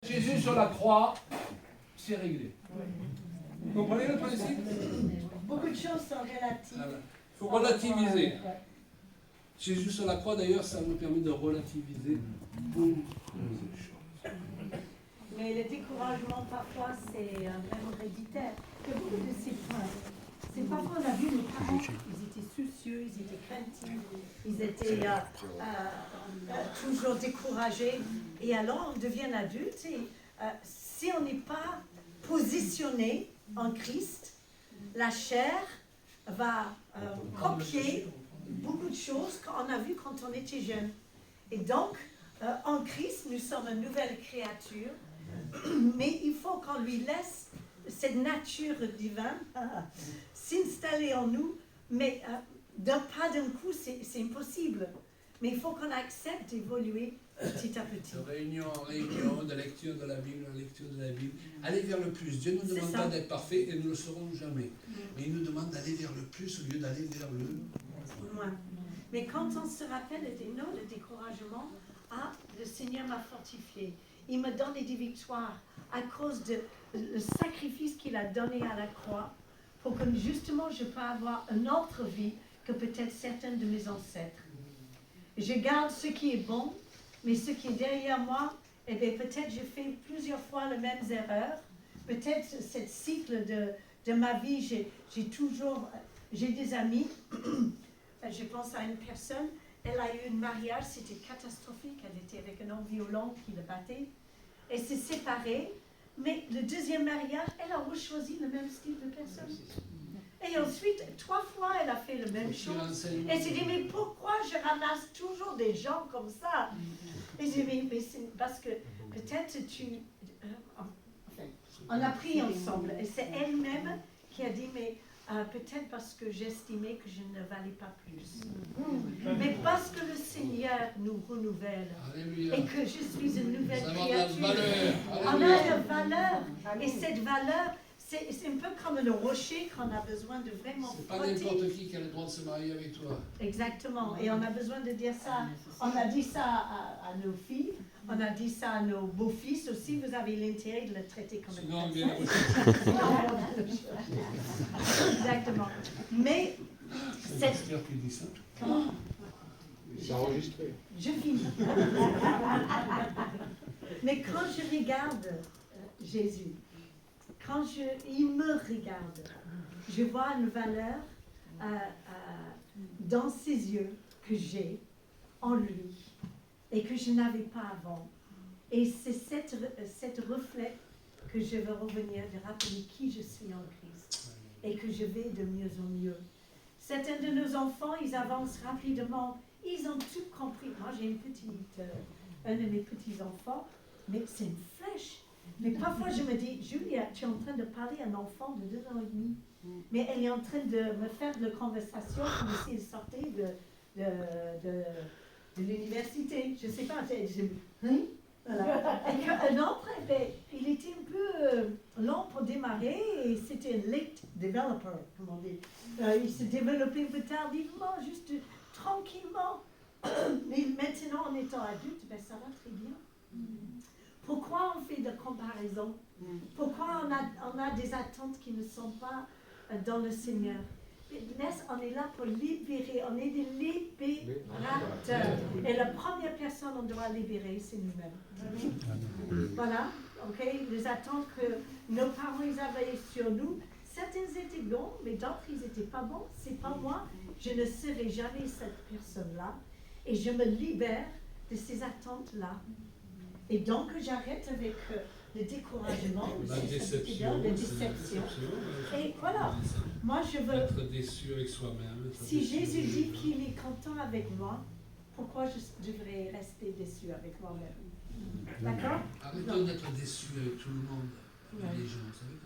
Jésus sur la croix, c'est réglé. Vous comprenez le principe? Beaucoup de choses sont relatives. Il faut relativiser. Jésus sur la croix, d'ailleurs, ça nous permet de relativiser beaucoup de choses. Mais le découragement, parfois, c'est même héréditaire. Il y a beaucoup de ces points. C'est parfois, on a vu nos parents, ils étaient soucieux, ils étaient craintifs, ils étaient toujours découragés. Et alors, on devient adulte. Et si on n'est pas positionné en Christ, la chair va copier beaucoup de choses qu'on a vues quand on était jeune. Et donc, en Christ, nous sommes une nouvelle créature, mais il faut qu'on lui laisse cette nature divine s'installer en nous, mais pas d'un coup, c'est impossible. Mais il faut qu'on accepte d'évoluer petit à petit. De réunion en réunion, de lecture de la Bible en lecture de la Bible. Aller vers le plus. Dieu ne nous demande pas d'être parfait et nous ne le serons jamais. Mais il nous demande d'aller vers le plus au lieu d'aller vers le moins. Mais quand on se rappelle le découragement, le Seigneur m'a fortifié. Il me donne des victoires à cause du sacrifice qu'il a donné à la croix pour que justement je puisse avoir une autre vie que peut-être certains de mes ancêtres. Je garde ce qui est bon, mais ce qui est derrière moi, eh bien, peut-être je fais plusieurs fois les mêmes erreurs. Peut-être ce cycle de ma vie, j'ai des amis. Je pense à une personne, elle a eu un mariage, c'était catastrophique. Elle était avec un homme violent qui le battait. Elle s'est séparée, mais le deuxième mariage, elle a choisi le même style de personne. Et ensuite, 3 fois, elle a fait la même chose. Elle s'est dit, mais pourquoi je ramasse toujours des gens comme ça? Et j'ai dit, mais c'est parce que peut-être on a pris ensemble. Et c'est elle-même qui a dit, mais peut-être parce que j'estimais que je ne valais pas plus. Mais parce que le Seigneur nous renouvelle. Alléluia. Et que je suis une nouvelle créature. On a de valeur. Et cette valeur, c'est un peu comme le rocher qu'on a besoin de vraiment c'est pas n'importe qui a le droit de se marier avec toi. Exactement. Et on a besoin de dire ça. On a dit ça à nos filles. On a dit ça à nos beaux-fils aussi. Vous avez l'intérêt de le traiter comme un princesse. Exactement. Mais c'est... qui dit ça. Comment? C'est enregistré. Je finis. Mais quand je regarde Jésus, quand il me regarde, je vois une valeur dans ses yeux que j'ai en lui et que je n'avais pas avant. Et c'est cette reflet que je veux revenir, de rappeler qui je suis en Christ et que je vais de mieux en mieux. Certains de nos enfants, ils avancent rapidement, ils ont tout compris. Moi, j'ai un de mes petits-enfants, mais c'est une flèche. Mais parfois, je me dis, Julia, tu es en train de parler à un enfant de 2 ans et demi. Mais elle est en train de me faire de la conversation comme si elle sortait de l'université. Je ne sais pas. Voilà. Et un autre, il était un peu lent pour démarrer et c'était un late developer, comme on dit. Il s'est développé un peu tardivement, juste tranquillement. Mais maintenant, en étant adulte, ça va très bien. Pourquoi on fait de comparaisons? Pourquoi on a des attentes qui ne sont pas dans le Seigneur? On est là pour libérer, on est des libérateurs. Et la première personne qu'on doit libérer, c'est nous-mêmes. Voilà, ok? Les attentes que nos parents ils avaient sur nous, certains étaient bons, mais d'autres ils n'étaient pas bons. C'est pas moi, je ne serai jamais cette personne-là. Et je me libère de ces attentes-là. Et donc, j'arrête avec le découragement, la déception. Et voilà, moi je veux... Être déçu avec soi-même. Si Jésus dit qu'il est content avec moi, pourquoi je devrais rester déçu avec moi-même? D'accord? Arrêtons d'être déçu avec tout le monde, avec les gens. Vous savez,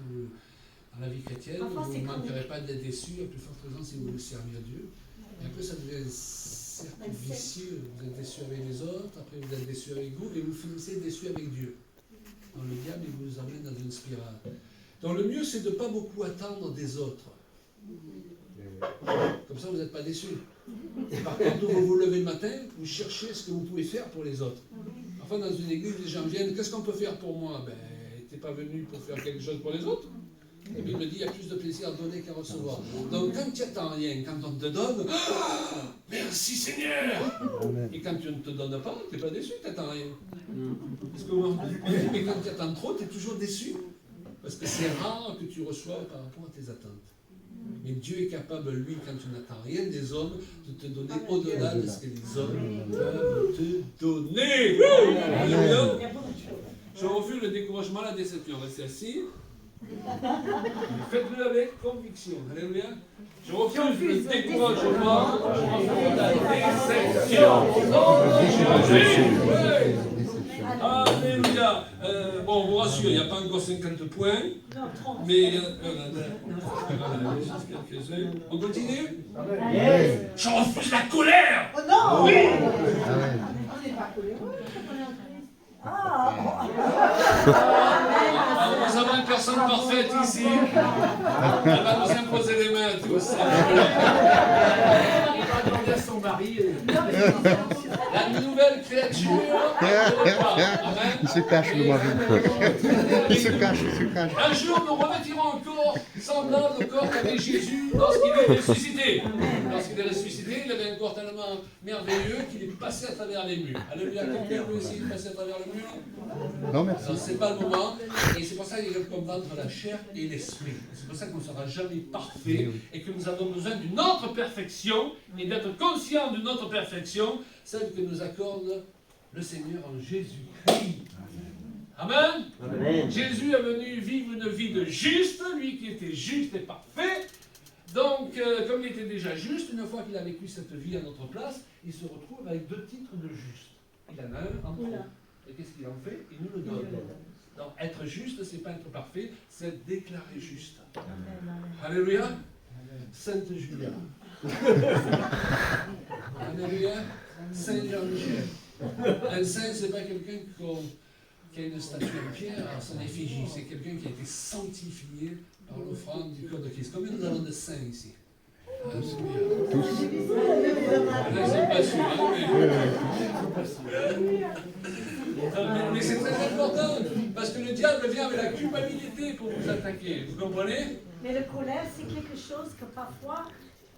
dans la vie chrétienne, vous ne manquerez pas d'être déçu, à plus forte raison si vous voulez servir Dieu. Et après, ça devient cercle vicieux. Vous êtes déçu avec les autres, après vous êtes déçu avec vous, et vous finissez déçu avec Dieu. Donc le diable, il vous emmène dans une spirale. Donc le mieux, c'est de ne pas beaucoup attendre des autres. Comme ça, vous n'êtes pas déçu. Par contre, vous vous levez le matin, vous cherchez ce que vous pouvez faire pour les autres. Enfin, parfois dans une église, les gens viennent, qu'est-ce qu'on peut faire pour moi? Ben, t'es pas venu pour faire quelque chose pour les autres? Et puis il me dit, il y a plus de plaisir à donner qu'à recevoir. Donc quand tu n'attends rien, quand on te donne, merci Seigneur! Et quand tu ne te donnes pas, tu n'es pas déçu, tu n'attends rien. Parce que mais quand tu attends trop, tu es toujours déçu. Parce que c'est rare que tu reçois par rapport à tes attentes. Mais Dieu est capable, lui, quand tu n'attends rien des hommes, de te donner au-delà de ce que les hommes peuvent te donner. Alléluia. Je refuse le découragement, la déception. Restez assis. Faites-le avec conviction. Alléluia. Je refuse le découragement. Je refuse la déception. Alléluia. Bon, on vous rassure, il n'y a pas encore 50 points. Non, 30. Mais on continue? Je refuse la colère. Oh non! Oui. On n'est pas coléreux. Ah! Nous avons une personne parfaite ici. Elle va nous imposer les mains à tous. Il va demander à son mari. La nouvelle créature. Amen. Il se cache, le mari. Il se cache. Un jour, nous revêtirons un corps semblable au corps qu'avait Jésus lorsqu'il est ressuscité. Lorsqu'il est ressuscité, il avait un corps tellement merveilleux qu'il est passé à travers les murs. Alléluia, quelqu'un peut essayer de passer à travers le mur? Non, merci. Non, c'est pas le moment. Et c'est pour ça qu'il y a comme entre la chair et l'esprit. C'est pour ça qu'on ne sera jamais parfait et que nous avons besoin d'une autre perfection et d'être conscient de notre perfection, celle que nous accorde le Seigneur en Jésus-Christ. Amen. Amen. Jésus est venu vivre une vie de juste, lui qui était juste et parfait. Donc, comme il était déjà juste, une fois qu'il a vécu cette vie à notre place, il se retrouve avec 2 titres de juste. Il en a un en trop. Et qu'est-ce qu'il en fait? Il nous le donne. Donc, être juste, c'est pas être parfait, c'est être déclaré juste. Alléluia. Sainte Julia. Alléluia. Saint Jean-Michel. Un saint, c'est pas quelqu'un qui a une statue en pierre à son effigie. C'est quelqu'un qui a été sanctifié par l'offrande du corps de Christ. Combien nous avons de saints ici? Tous. Ils ne sont pas sûrs. Mais c'est très important, parce que le diable vient avec la culpabilité pour vous attaquer. Vous comprenez? Mais la colère, c'est quelque chose que parfois,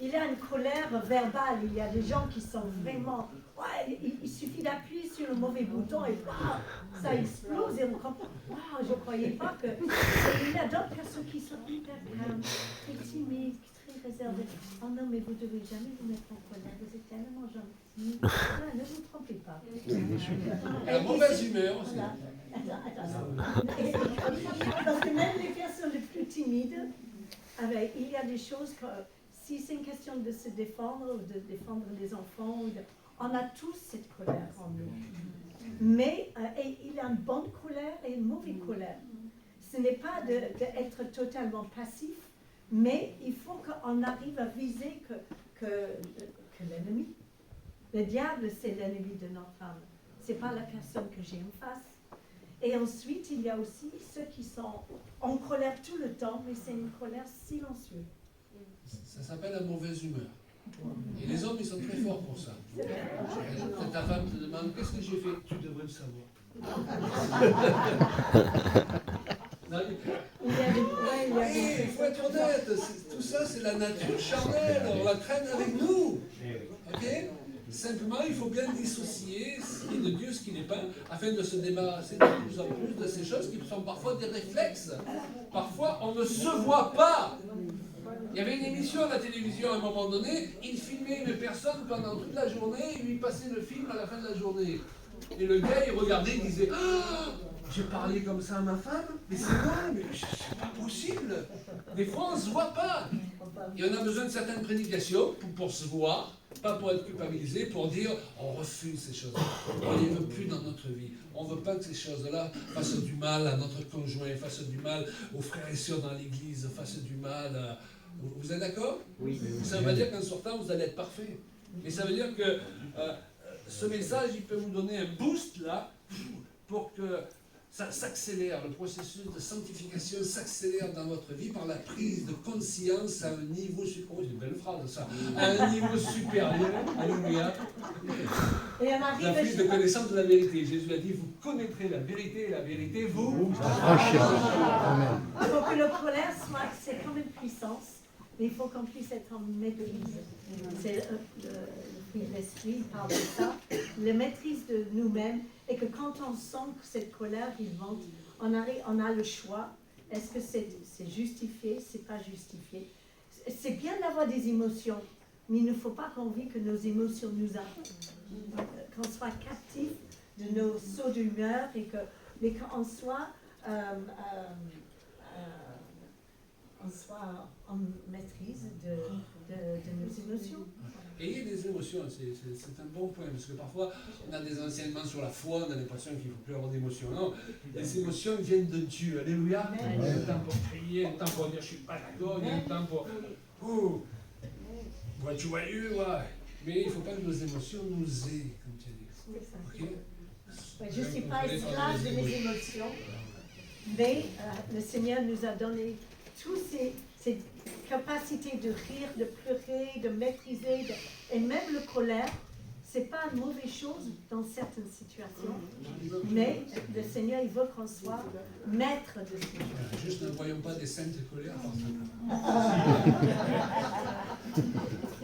il y a une colère verbale. Il y a des gens qui sont vraiment... Ouais, il suffit d'appuyer sur le mauvais bouton et wow, ça explose et on comprend. Wow, je ne croyais pas que... Il y a d'autres personnes qui sont hyper calmes, très timides, très réservées. Oh non, mais vous ne devez jamais vous mettre en colère. Vous êtes tellement gentil. Ah, ne vous trompez pas. La mauvaise humeur aussi. Voilà. Attends. Parce que même les personnes les plus timides, il y a des choses que... Si c'est une question de se défendre ou de défendre les enfants, on a tous cette colère en nous. Mais il y a une bonne colère et une mauvaise colère. Ce n'est pas d'être totalement passif, mais il faut qu'on arrive à viser que l'ennemi. Le diable, c'est l'ennemi de notre âme. Ce n'est pas la personne que j'ai en face. Et ensuite, il y a aussi ceux qui sont en colère tout le temps, mais c'est une colère silencieuse. Ça s'appelle la mauvaise humeur. Et les hommes, ils sont très forts pour ça. Quand ta femme te demande, qu'est-ce que j'ai fait? Tu devrais le savoir. Il faut être honnête. Tout ça, c'est la nature charnelle. On la traîne avec nous. Ok? Simplement, il faut bien dissocier ce qui est de Dieu, ce qui n'est pas, afin de se débarrasser de plus en plus de ces choses qui sont parfois des réflexes. Parfois, on ne se voit pas. Il y avait une émission à la télévision à un moment donné, il filmait une personne pendant toute la journée, il lui passait le film à la fin de la journée. Et le gars, il regardait, il disait « Ah, j'ai parlé comme ça à ma femme, mais c'est moi, mais c'est pas possible. » Des fois, on ne se voit pas. Et on a besoin de certaines prédications pour se voir, pas pour être culpabilisé, pour dire « On refuse ces choses-là, on ne les veut plus dans notre vie. On ne veut pas que ces choses-là fassent du mal à notre conjoint, fassent du mal aux frères et sœurs dans l'église, fassent du mal à... » Vous êtes d'accord? Oui. Ça ne veut pas dire qu'en sortant, vous allez être parfait. Mais ça veut dire que ce message, il peut vous donner un boost là, pour que ça s'accélère, le processus de sanctification s'accélère dans votre vie par la prise de conscience à un niveau supérieur. Oh, c'est une belle phrase ça, à un niveau supérieur. Alléluia. Et on arrive La prise de connaissance de la vérité. Jésus a dit, vous connaîtrez la vérité et la vérité vous. Amen. Il faut que le colère soit, c'est comme une puissance, mais il faut qu'on puisse être en maîtrise. C'est l'esprit parle de ça, la maîtrise de nous-mêmes, et que quand on sent que cette colère vivante, on a le choix. Est-ce que c'est justifié, c'est pas justifié? C'est bien d'avoir des émotions, mais il ne faut pas qu'on vive que nos émotions nous arrêtent. Qu'on soit captif de nos sauts d'humeur et qu'on soit en maîtrise de nos émotions. Ayez des émotions, c'est un bon point, parce que parfois on a des enseignements sur la foi, on a l'impression qu'il ne faut plus avoir d'émotions. Non, les émotions viennent de Dieu, alléluia. Il y a un temps pour crier, un temps pour dire je ne suis pas d'accord, il y a un temps pour être joyeux, ouais. Mais il ne faut pas que nos émotions nous aient, comme tu as dit. Okay? Je ne suis pas esclave de mes émotions, mais le Seigneur nous a donné toutes ces capacités de rire, de pleurer, de maîtriser, et même le colère. Ce n'est pas une mauvaise chose dans certaines situations, mais le Seigneur, il veut qu'on soit maître de ces choses. Juste ne voyons pas des saintes colères.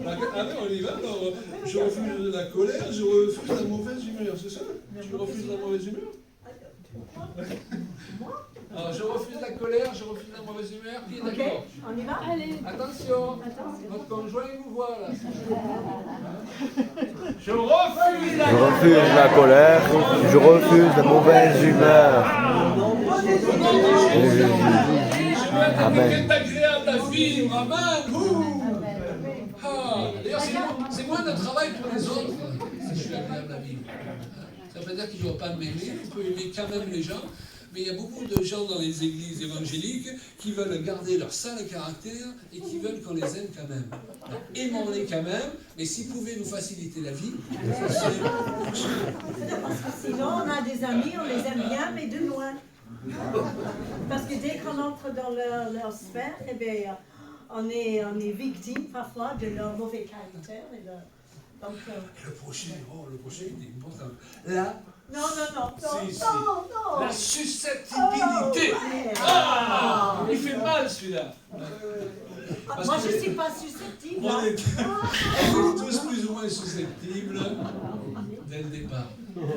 Allez, on y va. Alors, je refuse la colère, je refuse la mauvaise humeur, c'est ça? Tu refuses la mauvaise humeur? Alors, je refuse la colère, je refuse la mauvaise humeur. Qui est d'accord? On y va? Allez. Attention, votre conjoint il vous voit là. Je refuse La colère, je refuse la mauvaise humeur. Amen. C'est agréable à vivre. Amen. D'ailleurs, c'est moins de travail pour les autres si je suis agréable à vivre. Ça ne veut pas dire qu'il ne doit pas m'aimer, on peut aimer quand même les gens. Mais il y a beaucoup de gens dans les églises évangéliques qui veulent garder leur sale caractère et qui veulent qu'on les aime quand même. Donc, aimons-les quand même, mais s'ils pouvaient nous faciliter la vie, sinon on a des amis, on les aime bien, mais de loin. Parce que dès qu'on entre dans leur sphère, eh bien, on est victime parfois de leur mauvais caractère. Donc, le prochain, il est important. Là, non. La susceptibilité. Il fait mal celui-là. Moi je ne suis pas susceptible. On est tous plus ou moins susceptibles dès le départ.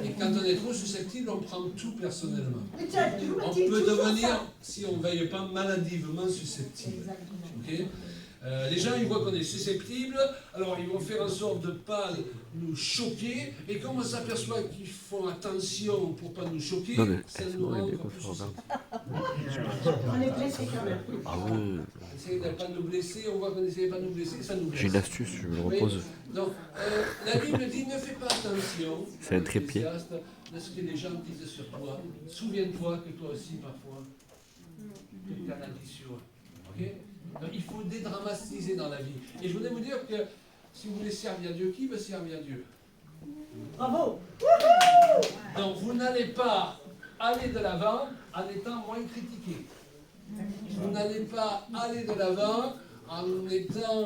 Et quand on est trop susceptible, on prend tout personnellement. On peut devenir, si on ne veille pas, maladivement susceptible. Okay? Les gens, ils voient qu'on est susceptible, alors ils vont faire en sorte de ne pas nous choquer, et comme on s'aperçoit qu'ils font attention pour ne pas nous choquer, ça nous rend encore plus susceptibles. On est blessé quand même. Ah oui. On essaie de ne pas nous blesser, on voit qu'on n'essaie pas de nous blesser, ça nous blesse. J'ai une astuce, je me le repose. Donc, la Bible dit, ne fais pas attention C'est un trépied. de ce que les gens disent sur toi. Souviens-toi que toi aussi, parfois, quelqu'un a dit sur toi. Okay? Donc, il faut dédramatiser dans la vie. Et je voulais vous dire que si vous voulez servir Dieu, qui veut servir Dieu? Bravo! Donc vous n'allez pas aller de l'avant en étant moins critiqué. Vous n'allez pas aller de l'avant en étant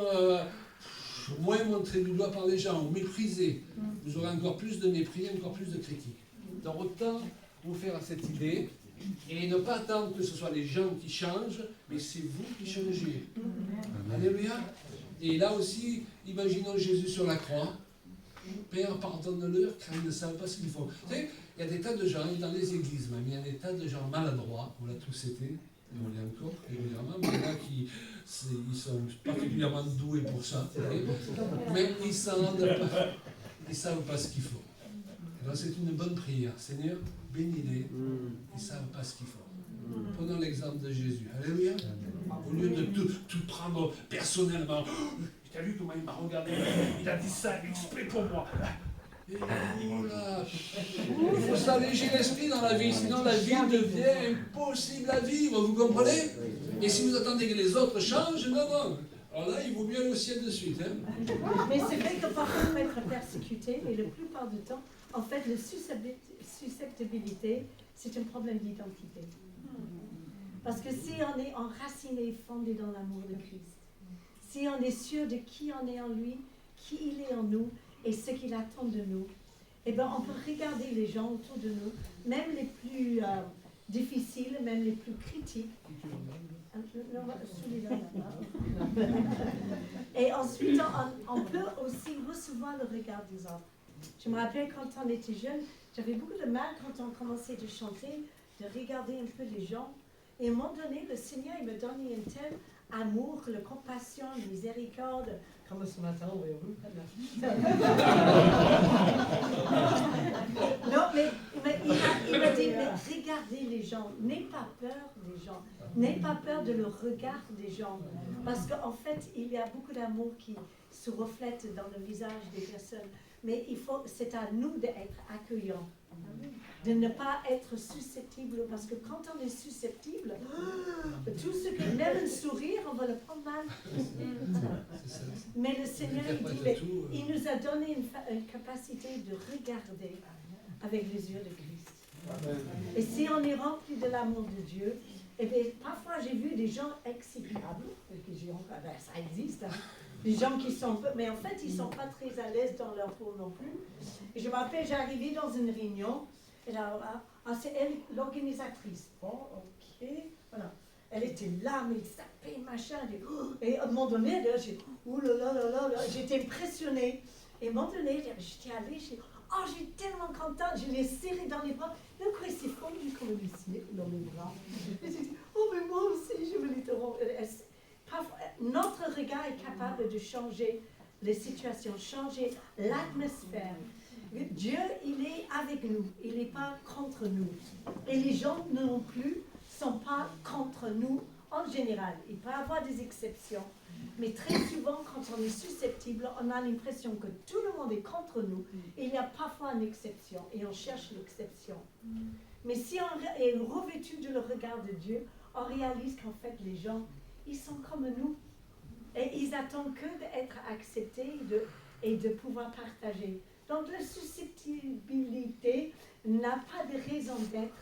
moins montré du doigt par les gens ou méprisé. Vous aurez encore plus de mépris, encore plus de critiques. Donc autant vous faire à cette idée. Et ne pas attendre que ce soit les gens qui changent, mais c'est vous qui changez. Alléluia. Et là aussi, imaginons Jésus sur la croix. Père, pardonne-leur, car ils ne savent pas ce qu'ils font. Vous savez, il y a des tas de gens, dans les églises même, il y a des tas de gens maladroits, on l'a tous été, et on l'est encore régulièrement, mais il y en a qui ils sont particulièrement doués pour ça. Mais ils ne savent pas ce qu'ils font. Alors c'est une bonne prière. Seigneur, bénis-les, ils ne savent pas ce qu'ils font. Prenons l'exemple de Jésus. Alléluia. Au lieu de tout prendre personnellement. Tu as vu comment il m'a regardé? Il a dit ça exprès pour moi. Et voilà. Il faut s'alléger l'esprit dans la vie, sinon la vie devient impossible à vivre, vous comprenez? Et si vous attendez que les autres changent, non. Alors là, il vaut mieux aller au ciel de suite. Hein? Mais c'est vrai que parfois on peut être persécuté, mais la plupart du temps, en fait, la susceptibilité, c'est un problème d'identité. Parce que si on est enraciné, fondé dans l'amour de Christ, si on est sûr de qui on est en lui, qui il est en nous et ce qu'il attend de nous, eh bien, on peut regarder les gens autour de nous, même les plus difficiles, même les plus critiques. Et ensuite, on peut aussi recevoir le regard des autres. Je me rappelle quand on était jeune, j'avais beaucoup de mal quand on commençait de chanter, de regarder un peu les gens. Et à un moment donné, le Seigneur il me donnait un tel amour, la compassion, la miséricorde, comme ce matin, voyez-vous. Non, mais il m'a dit, mais regardez les gens, n'aie pas peur des gens, n'aie pas peur de le regard des gens. Parce qu'en fait, il y a beaucoup d'amour qui se reflète dans le visage des personnes. Mais c'est à nous d'être accueillants, de ne pas être susceptibles, parce que quand on est susceptible, tout ce que, même un sourire, on va le prendre mal. Mais le Seigneur, il nous a donné une capacité de regarder avec les yeux de Christ. Et si on est rempli de l'amour de Dieu, et bien, parfois j'ai vu des gens exécrables, ça existe, hein. Des gens qui sont, mais en fait, ils ne sont pas très à l'aise dans leur peau non plus. Et je me rappelle, j'arrivais dans une réunion, et là, c'est elle l'organisatrice. Bon, ok, voilà. Elle était là, mais sapée, machin. Et à un moment donné, j'étais impressionnée. Et à un moment donné, j'étais allée, j'étais tellement contente, je l'ai serrée dans les bras. D'un coup, elle s'est fondue comme une ciel dans mes bras. Et j'ai dit, oh, mais moi aussi, je voulais te rendre. Parfois, notre regard est capable de changer les situations, changer l'atmosphère. Dieu, il est avec nous, il n'est pas contre nous. Et les gens non plus ne sont pas contre nous en général. Il peut y avoir des exceptions. Mais très souvent, quand on est susceptible, on a l'impression que tout le monde est contre nous. Et il y a parfois une exception et on cherche l'exception. Mais si on est revêtu de le regard de Dieu, on réalise qu'en fait, les gens, ils sont comme nous. Et ils attendent que d'être acceptés et de pouvoir partager. Donc la susceptibilité n'a pas de raison d'être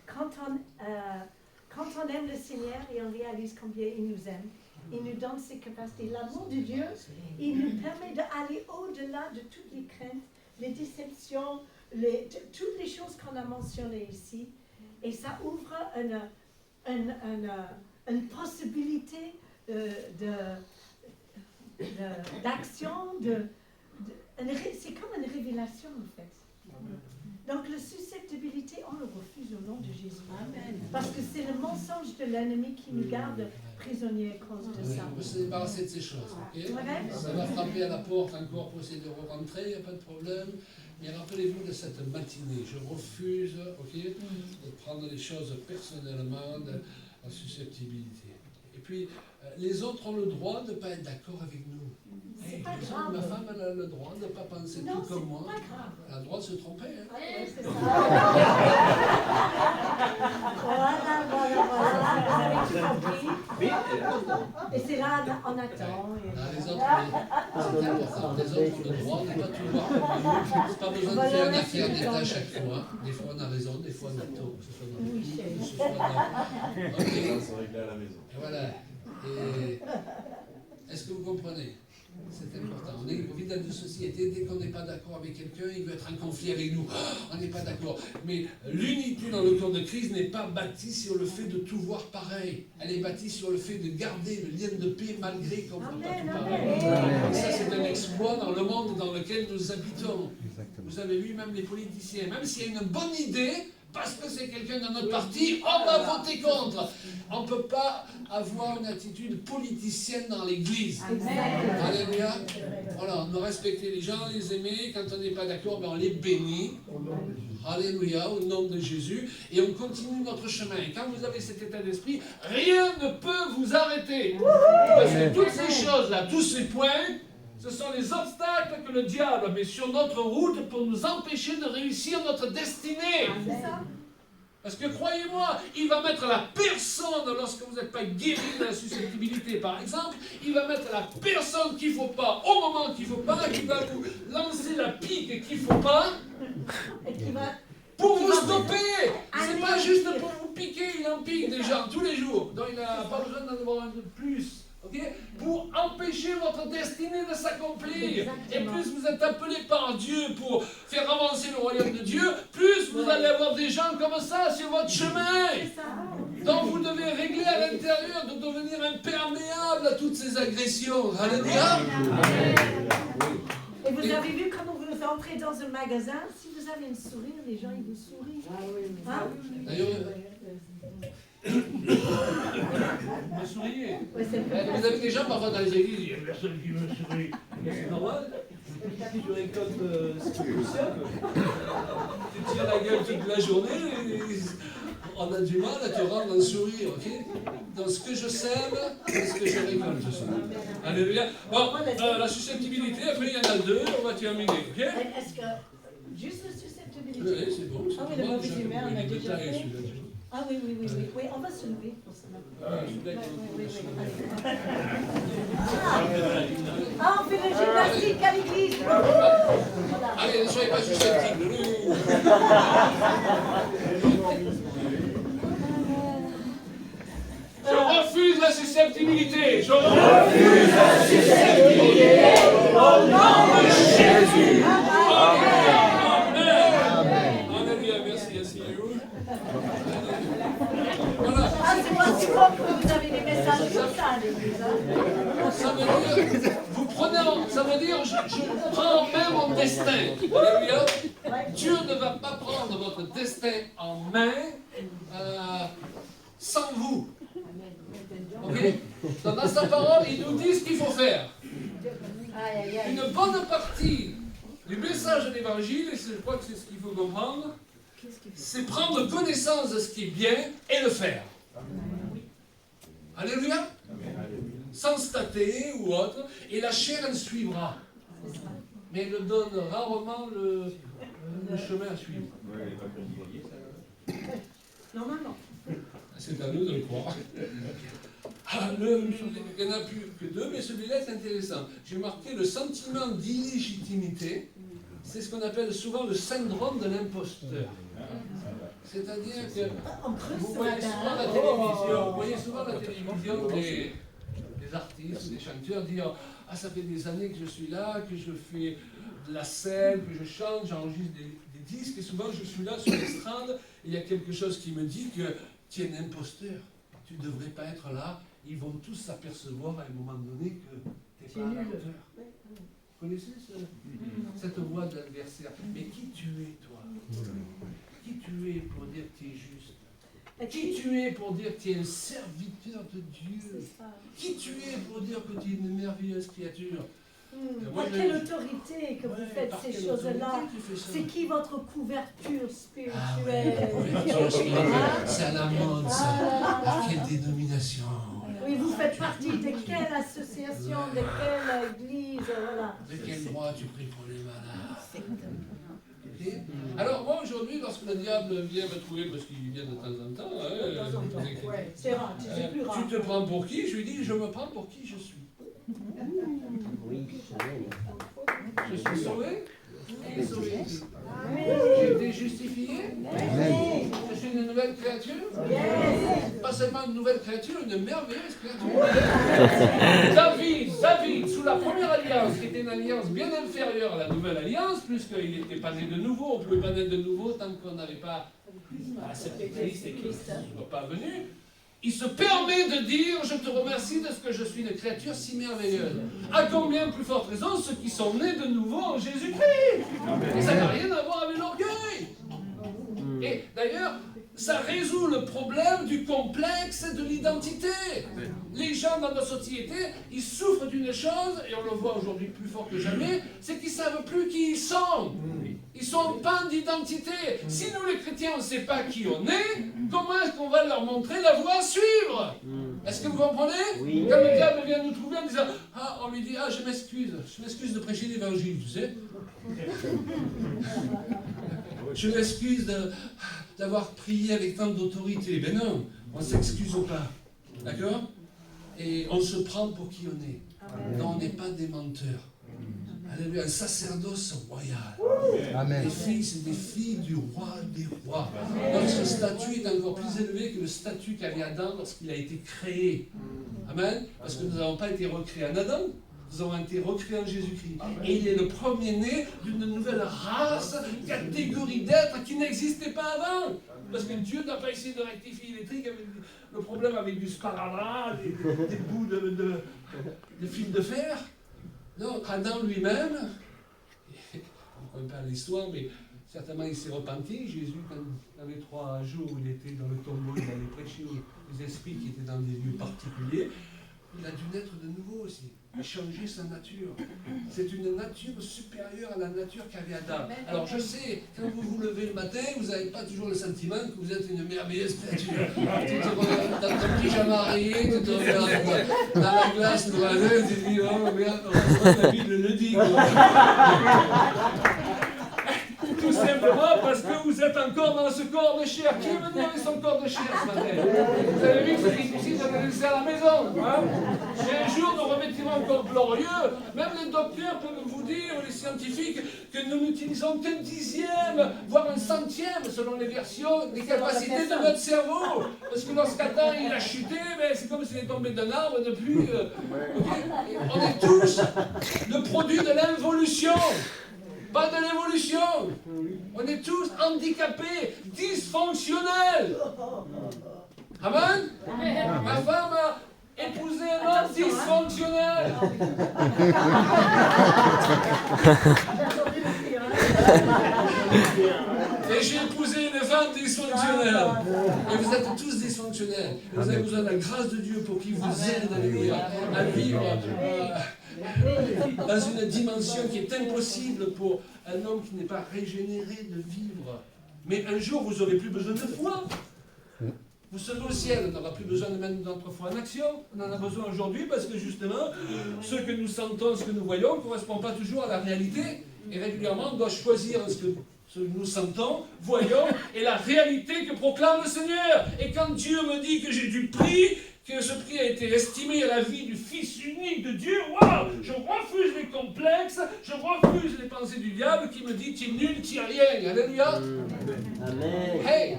quand on aime le Seigneur et on réalise combien il nous aime. Il nous donne ses capacités. L'amour de Dieu, il nous permet d'aller au-delà de toutes les craintes, les déceptions, toutes les choses qu'on a mentionnées ici. Et ça ouvre une possibilité d'action, c'est comme une révélation en fait. Donc la susceptibilité, on le refuse au nom de Jésus. Amen. Parce que c'est le mensonge de l'ennemi qui nous garde prisonniers à cause de ça. On peut se débarrasser de ces choses. Okay? Ça va frapper à la porte encore pour essayer de rentrer, il n'y a pas de problème. Mais rappelez-vous de cette matinée. Je refuse de prendre les choses personnellement, de la susceptibilité. Et puis, les autres ont le droit de ne pas être d'accord avec nous. C'est pas grave. Ma femme elle a le droit de ne pas penser tout comme moi. Pas grave. Elle a le droit de se tromper. Hein. Oui, c'est ça. Voilà. Vous avez compris. Et c'est là, on attend. Les autres, c'est important. Les autres ont le droit de ne pas tout voir comme nous. C'est pas besoin de faire une affaire d'État à chaque fois. Des fois on a raison, des fois on a tort. Que ce soit dans le couple, que ce soit dans... Ok. Ça réglé à la maison. Et voilà. Et est-ce que vous comprenez? C'est important. On est au vide de société. Dès qu'on n'est pas d'accord avec quelqu'un, il veut être en conflit avec nous. On n'est pas d'accord. Mais l'unité dans le corps de Christ n'est pas bâtie sur le fait de tout voir pareil. Elle est bâtie sur le fait de garder le lien de paix malgré qu'on ne peut pas tout pareil. Et ça, c'est un exploit dans le monde dans lequel nous habitons. Exactement. Vous avez vu, même les politiciens, même s'il y a une bonne idée, parce que c'est quelqu'un de notre parti, on va voter contre. On ne peut pas avoir une attitude politicienne dans l'Église. Alléluia. Voilà, on doit respecter les gens, les aimer. Quand on n'est pas d'accord, ben on les bénit. Alléluia, au nom de Jésus. Et on continue notre chemin. Et quand vous avez cet état d'esprit, rien ne peut vous arrêter. Parce que toutes ces choses-là, tous ces points, ce sont les obstacles que le diable met sur notre route pour nous empêcher de réussir notre destinée. Parce que croyez-moi, il va mettre la personne, lorsque vous n'êtes pas guéri de la susceptibilité par exemple, il va mettre la personne qu'il ne faut pas, au moment qu'il ne faut pas, il va vous lancer la pique qu'il ne faut pas. Et qui va pour vous stopper. C'est pas juste pour vous piquer, il en pique des gens tous les jours. Donc il n'a pas besoin d'en avoir un de plus. Okay? Pour empêcher votre destinée de s'accomplir. Et plus vous êtes appelé par Dieu pour faire avancer le royaume de Dieu, plus vous allez avoir des gens comme ça sur votre chemin. Donc vous devez régler à l'intérieur de devenir imperméable à toutes ces agressions. Alléluia. Et vous avez vu comment vous entrez dans un magasin, si vous avez un sourire, les gens ils vous sourient. Hein? D'ailleurs, vous me souriez. Ouais, c'est vrai. Vous avez des gens parfois dans les églises, il n'y a personne qui me sourit. C'est normal. Tu récoltes ce qui fonctionne. Tu tires la gueule toute la journée. Et on a du mal à te rendre un sourire, ok? Dans ce que je sème, c'est ce que je récolte. Alléluia. Bon, la susceptibilité, après il y en a deux, on va terminer, ok? Est-ce que juste la susceptibilité? Oui, c'est bon. Ah oui, le mauvais humeur, on a déjà fait. Ah oui, on va se lever pour cela. Ah, on fait le gymnastique à l'église. Voilà. Allez, ne soyez pas susceptibles. Je refuse la susceptibilité. Je refuse la susceptibilité. Au nom de Jésus. Amen. Alléluia, merci. Voilà. Ah, c'est pas si bon que vous avez des messages comme ça à l'église. Ça veut dire, je prends en main mon destin. Alléluia. Dieu ne va pas prendre votre destin en main sans vous. Ok? Dans sa parole, il nous dit ce qu'il faut faire. Une bonne partie du message de l'évangile, et je crois que c'est ce qu'il faut comprendre, c'est prendre connaissance de ce qui est bien et le faire. Alléluia. Sans se tâter ou autre, et la chair elle suivra. Mais elle donne rarement le chemin à suivre. Normalement. C'est à nous de le croire. Il n'y en a plus que deux, mais celui-là est intéressant. J'ai marqué le sentiment d'illégitimité. C'est ce qu'on appelle souvent le syndrome de l'imposteur. C'est-à-dire que vous voyez souvent la télévision, des artistes, des chanteurs dire « Ah, ça fait des années que je suis là, que je fais de la scène, que je chante, j'enregistre des disques, et souvent je suis là sur l'estrade, et il y a quelque chose qui me dit que tu es un imposteur, tu ne devrais pas être là. » Ils vont tous s'apercevoir à un moment donné que tu n'es pas un auteur. Vous connaissez cette voix de l'adversaire? Mais qui tu es, toi? Qui tu es pour dire que tu es juste? Qui tu es pour dire que tu es un serviteur de Dieu? Qui tu es pour dire que tu es une merveilleuse créature? Par quelle autorité que vous faites ces choses-là? C'est qui votre couverture spirituelle? C'est à la mode, ça. Quelle dénomination? Oui, vous faites partie de quelle association, de quelle église, voilà. De quel droit tu pries pour les malades? Okay. Alors moi aujourd'hui, lorsque le diable vient me trouver, parce qu'il vient de temps en temps, c'est rare, c'est plus rare. Tu te prends pour qui? Je lui dis, je me prends pour qui je suis. Je suis sauvé? J'ai été justifié? Je suis une nouvelle créature? Pas seulement une nouvelle créature, une merveilleuse créature. David, sous la première alliance, qui était une alliance bien inférieure à la nouvelle alliance, puisqu'il n'était pas né de nouveau, on ne pouvait pas naître de nouveau tant qu'on n'avait pas accepté Christ et Christ ne soit pas venu. Il se permet de dire, je te remercie de ce que je suis une créature si merveilleuse. À combien plus forte raison ceux qui sont nés de nouveau en Jésus-Christ. Et ça n'a rien à voir avec l'orgueil. Et d'ailleurs, ça résout le problème du complexe de l'identité. Les gens dans notre société, ils souffrent d'une chose, et on le voit aujourd'hui plus fort que jamais, c'est qu'ils ne savent plus qui ils sont. Ils sont en panne d'identité. Si nous les chrétiens, on ne sait pas qui on est, comment est-ce qu'on va leur montrer la voie à suivre? Est-ce que vous comprenez? Oui. Comme le diable vient nous trouver en disant, ah, on lui dit, ah, je m'excuse de prêcher l'évangile, tu sais. Je m'excuse d'avoir prié avec tant d'autorité. Ben non, on ne s'excuse pas. D'accord? Et on se prend pour qui on est. Non, on n'est pas des menteurs. Alléluia, un sacerdoce royal. Amen. Les filles, c'est des filles du roi des rois. Notre statut est encore plus élevé que le statut qu'avait Adam lorsqu'il a été créé. Amen. Parce que nous n'avons pas été recréés en Adam, nous avons été recréés en Jésus-Christ. Et il est le premier-né d'une nouvelle race, catégorie d'êtres qui n'existait pas avant. Parce que Dieu n'a pas essayé de rectifier l'électrique avec le problème avec du sparadrap, des bouts de fils de fer. Non, Adam lui-même, on ne connaît pas l'histoire, mais certainement il s'est repenti. Jésus, dans les 3 jours où il était dans le tombeau, il allait prêcher aux esprits qui étaient dans des lieux particuliers. Il a dû naître de nouveau aussi, changer sa nature. C'est une nature supérieure à la nature qu'avait Adam. Alors je sais, quand vous vous levez le matin, vous n'avez pas toujours le sentiment que vous êtes une merveilleuse créature. Tu te regardes dans ton pyjama rayé, tu te regardes dans la glace le matin, tu te dis, oh merde, la Bible le dit. Tout simplement parce que vous êtes encore dans ce corps de chair. Qui veut donner son corps de chair ce matin? Vous avez vu que c'est difficile de le laisser à la maison. Hein? Et un jour, nous revêtirons un corps glorieux. Même les docteurs peuvent vous dire, les scientifiques, que nous n'utilisons qu'un 10e, voire un 100e, selon les versions, des capacités de notre cerveau. Parce que lorsqu'Adam il a chuté, ben, c'est comme s'il est tombé d'un arbre depuis. Okay? On est tous le produit de l'involution. Pas de l'évolution. On est tous handicapés, dysfonctionnels. Amen. Ma femme a épousé un homme dysfonctionnel. Et j'ai épousé une femme dysfonctionnelle. Et vous êtes tous dysfonctionnels. Vous avez besoin de la grâce de Dieu pour qu'il vous aide à vivre dans une dimension qui est impossible pour un homme qui n'est pas régénéré de vivre. Mais un jour, vous n'aurez plus besoin de foi. Vous serez au ciel, on n'aura plus besoin de mettre notre foi en action. On en a besoin aujourd'hui parce que justement, ce que nous sentons, ce que nous voyons, ne correspond pas toujours à la réalité. Et régulièrement, on doit choisir ce que nous sentons, voyons, et la réalité que proclame le Seigneur. Et quand Dieu me dit que j'ai du prix, que ce prix a été estimé à la vie du Fils unique de Dieu, waouh, je refuse les complexes, je refuse les pensées du diable qui me dit tu es nul, tu n'es rien. Alléluia. Amen. Hey.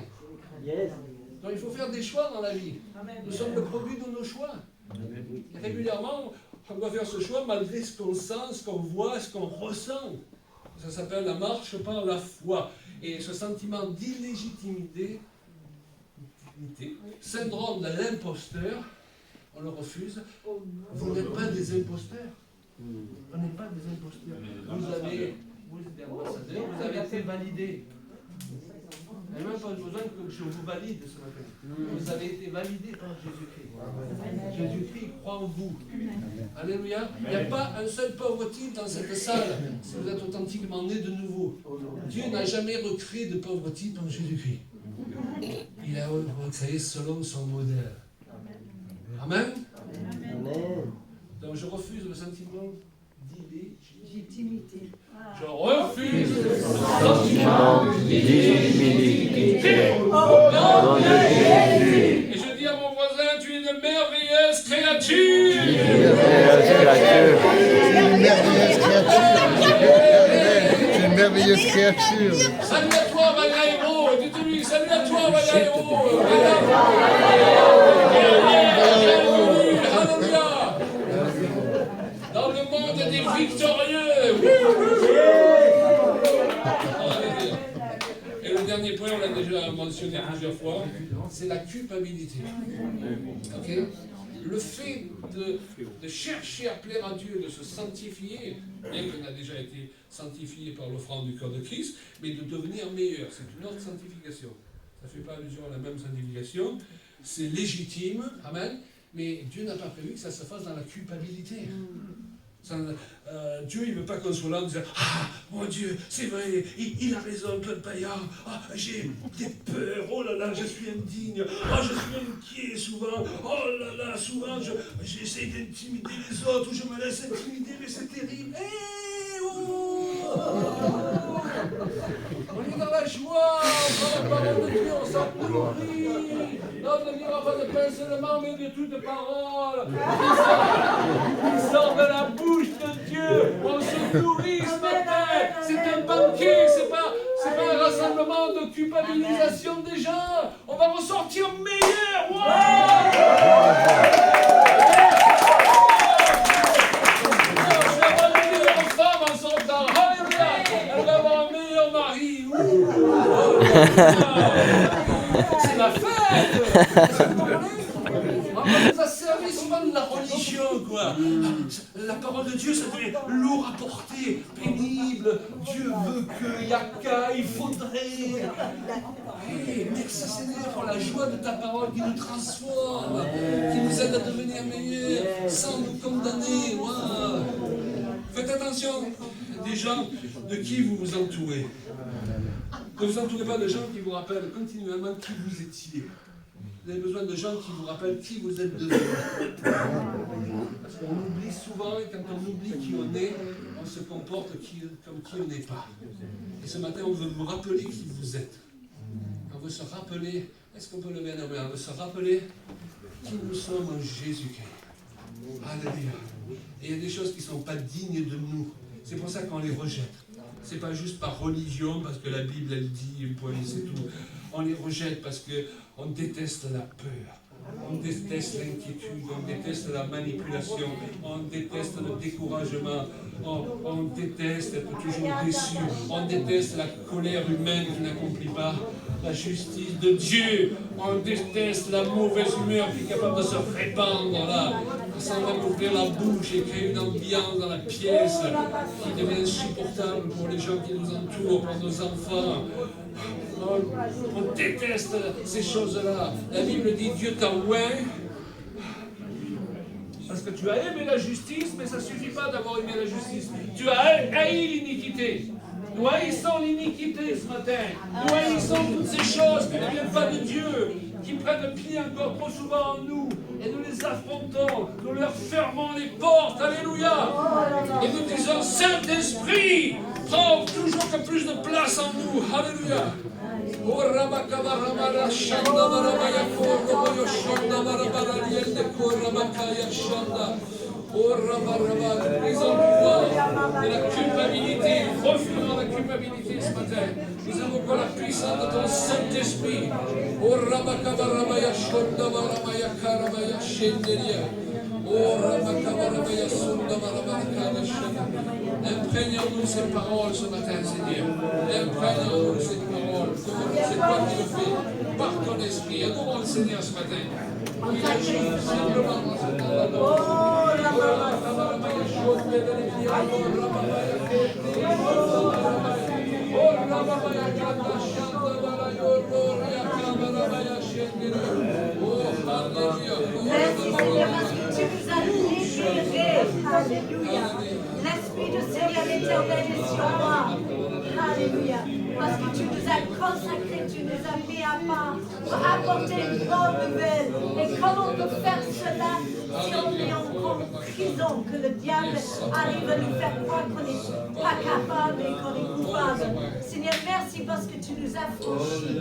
Yes. Donc il faut faire des choix dans la vie. Nous sommes le produit de nos choix. Et régulièrement, on doit faire ce choix malgré ce qu'on sent, ce qu'on voit, ce qu'on ressent. Ça s'appelle la marche par la foi. Et ce sentiment d'illégitimité, syndrome de l'imposteur, on le refuse. Vous n'êtes pas des imposteurs. On n'est pas des imposteurs. Vous êtes des ambassadeurs, vous avez été validés. Il n'y a même pas besoin que je vous valide ce matin. Vous avez été validés par Jésus-Christ. Jésus-Christ croit en vous. Alléluia. Il n'y a pas un seul pauvre type dans cette salle si vous êtes authentiquement né de nouveau. Dieu n'a jamais recréé de pauvre type en Jésus-Christ. Il a recréé selon son modèle. Amen. Donc je refuse le sentiment d'illégitimité. Je refuse le sentiment d'illégitimité. Au nom de Jésus. Et je dis à mon voisin, tu es une merveilleuse créature. Tu es une merveilleuse créature. Tu es une merveilleuse créature. Salut à toi, Valaïro. Dites-lui, salut à toi, Valaïro. Alléluia. Dans le monde des victorieux. Et le dernier point, on l'a déjà mentionné plusieurs fois, c'est la culpabilité. Okay? Le fait de chercher à plaire à Dieu, de se sanctifier, bien qu'on a déjà été sanctifié par l'offrande du corps de Christ, mais de devenir meilleur. C'est une autre sanctification. Ça ne fait pas allusion à la même sanctification. C'est légitime, amen, mais Dieu n'a pas prévu que ça se fasse dans la culpabilité. Dieu, il ne veut pas qu'on soit là en disant « Ah, mon Dieu, c'est vrai, il a raison, Claude Paillard. Ah, j'ai des peurs. Oh là là, je suis indigne. Ah, je suis inquiet souvent. Oh là là, souvent, j'essaie d'intimider les autres ou je me laisse intimider, mais c'est terrible. Hey, oh, on est dans la joie, on prend la parole de Dieu, on s'en nourrit. L'homme ne dira pas de pain seulement, mais de toute parole qui sort de la bouche de Dieu. Dieu. On se nourrit ce matin. C'est un banquet, c'est pas un rassemblement de culpabilisation des gens. On va ressortir meilleur. Wow! Je vais avoir une meilleure femme en sortant. Alléluia. Elle va avoir un meilleur mari. C'est la fête. On nous a servi souvent de la religion, quoi. La parole de Dieu, ça devient lourd à porter, pénible. Dieu veut qu'il y a qu'à, il faudrait. Hey, merci Seigneur pour la joie de ta parole qui nous transforme, qui nous aide à devenir meilleurs, sans nous condamner. Wow. Faites attention des gens de qui vous vous entourez. Ne vous entourez pas de gens qui vous rappellent continuellement qui vous étiez. Vous avez besoin de gens qui vous rappellent qui vous êtes devenus. Parce qu'on oublie souvent, et quand on oublie qui on est, on se comporte comme qui on n'est pas. Et ce matin, on veut vous rappeler qui vous êtes. On veut se rappeler, est-ce qu'on peut lever un homme? On veut se rappeler qui nous sommes en Jésus-Christ. Alléluia. Et il y a des choses qui ne sont pas dignes de nous. C'est pour ça qu'on les rejette. Ce n'est pas juste par religion, parce que la Bible, elle dit, un point, c'est tout. On les rejette parce qu'on déteste la peur, on déteste l'inquiétude, on déteste la manipulation, on déteste le découragement, on déteste être toujours déçu, on déteste la colère humaine qui n'accomplit pas la justice de Dieu, on déteste la mauvaise humeur qui est capable de se répandre là, sans même ouvrir la bouche et créer une ambiance dans la pièce qui devient insupportable pour les gens qui nous entourent, pour nos enfants. On déteste ces choses-là. La Bible dit Dieu t'a oint parce que tu as aimé la justice, mais ça ne suffit pas d'avoir aimé la justice. Tu as haï l'iniquité. Nous haïssons l'iniquité ce matin. Nous haïssons toutes ces choses qui ne viennent pas de Dieu, qui prennent pied encore trop souvent en nous. Et nous les affrontons, nous leur fermons les portes. Alléluia. Et nous disons, Saint-Esprit, prends toujours plus de place en nous. Alléluia. Nous brisons le pouvoir de la culpabilité, nous refusons la culpabilité ce matin. Nous avons la puissance de ton Saint-Esprit. Imprégnons-nous ces paroles ce matin, Seigneur. Imprégnons-nous ces paroles. C'est toi qui le fais, par ton esprit. Adorons le Seigneur ce matin. Il agit simplement dans ce temps-là. Alléluia. L'Esprit du Seigneur l'Éternel est sur moi. Alléluia. Parce que tu nous as consacrés, tu nous as mis à part pour apporter une bonne nouvelle. Et comment on peut faire cela si on est encore en prison, que le diable arrive à nous faire croire qu'on n'est pas capable et qu'on est coupable. Seigneur, merci parce que tu nous as franchis.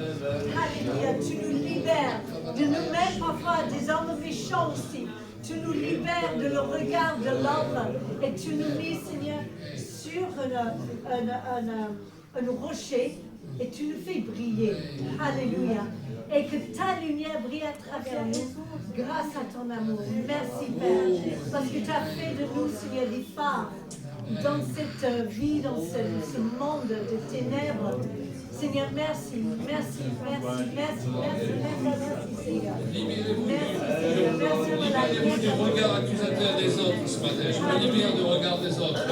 Alléluia. Tu nous libères de nous-mêmes, parfois des hommes méchants aussi. Tu nous libères de le regard de l'homme et tu nous mets, Seigneur, sur un rocher et tu nous fais briller. Alléluia. Et que ta lumière brille à travers nous grâce à ton amour. Merci, Père, parce que tu as fait de nous, Seigneur, des phares dans cette vie, dans ce monde de ténèbres. Seigneur, merci, merci, merci, merci, merci, merci, Seigneur. Merci, Seigneur, merci pour la libère du regard accusateur des autres ce matin. Je me libère du regard des autres.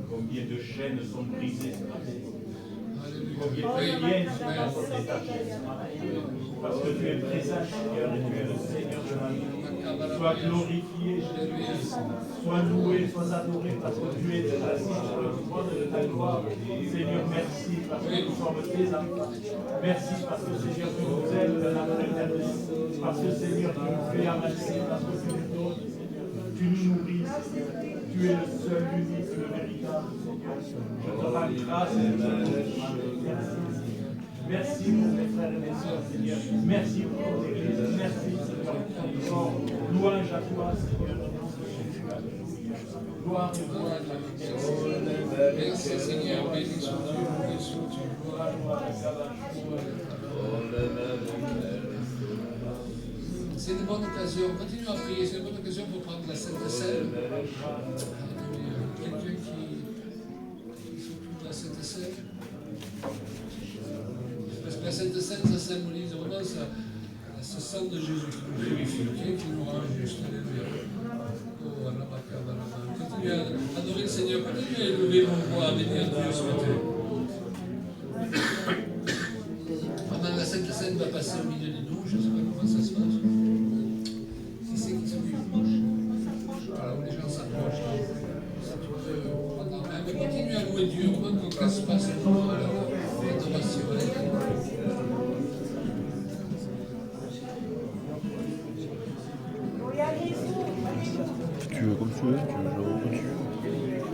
Combien de chaînes sont brisées ce matin? Combien de liens sont détachés ce matin? Parce que tu es présent, Seigneur, et tu es le Seigneur de la vie. Sois glorifié, Jésus. Sois loué, sois adoré, parce que tu es assis sur le trône de ta gloire. Seigneur, merci, parce que nous sommes tes enfants. Merci, parce que, Seigneur, tu nous aides de l'amour éternel. Parce que, Seigneur, tu nous fais avancer, parce que tu nous donnes, Seigneur. Tu nous nourris, Seigneur. Tu Tu es le seul, l'unique, le véritable Seigneur. Je te rends grâce et je te remercie. Merci pour mes frères et mes sœurs, Seigneur. Merci pour ton Église. Merci, Seigneur, pour ton corps. Louange à toi, Seigneur. Gloire et gloire à la Merci Seigneur, béni sois-tu, C'est une bonne occasion, continuons à prier, c'est une bonne occasion pour prendre la Sainte Seine. Quelqu'un qui s'occupe de la Sainte Seine. Parce que la Sainte Seine, ça symbolise vraiment à ce sang de Jésus qui nous purifie, qui nous rend juste. Continuez à adorer le Seigneur, continuez à élever mon voix, à bénir Dieu ce matin. Pendant la Sainte Seine va passer au milieu de nous, je ne sais pas comment ça se passe.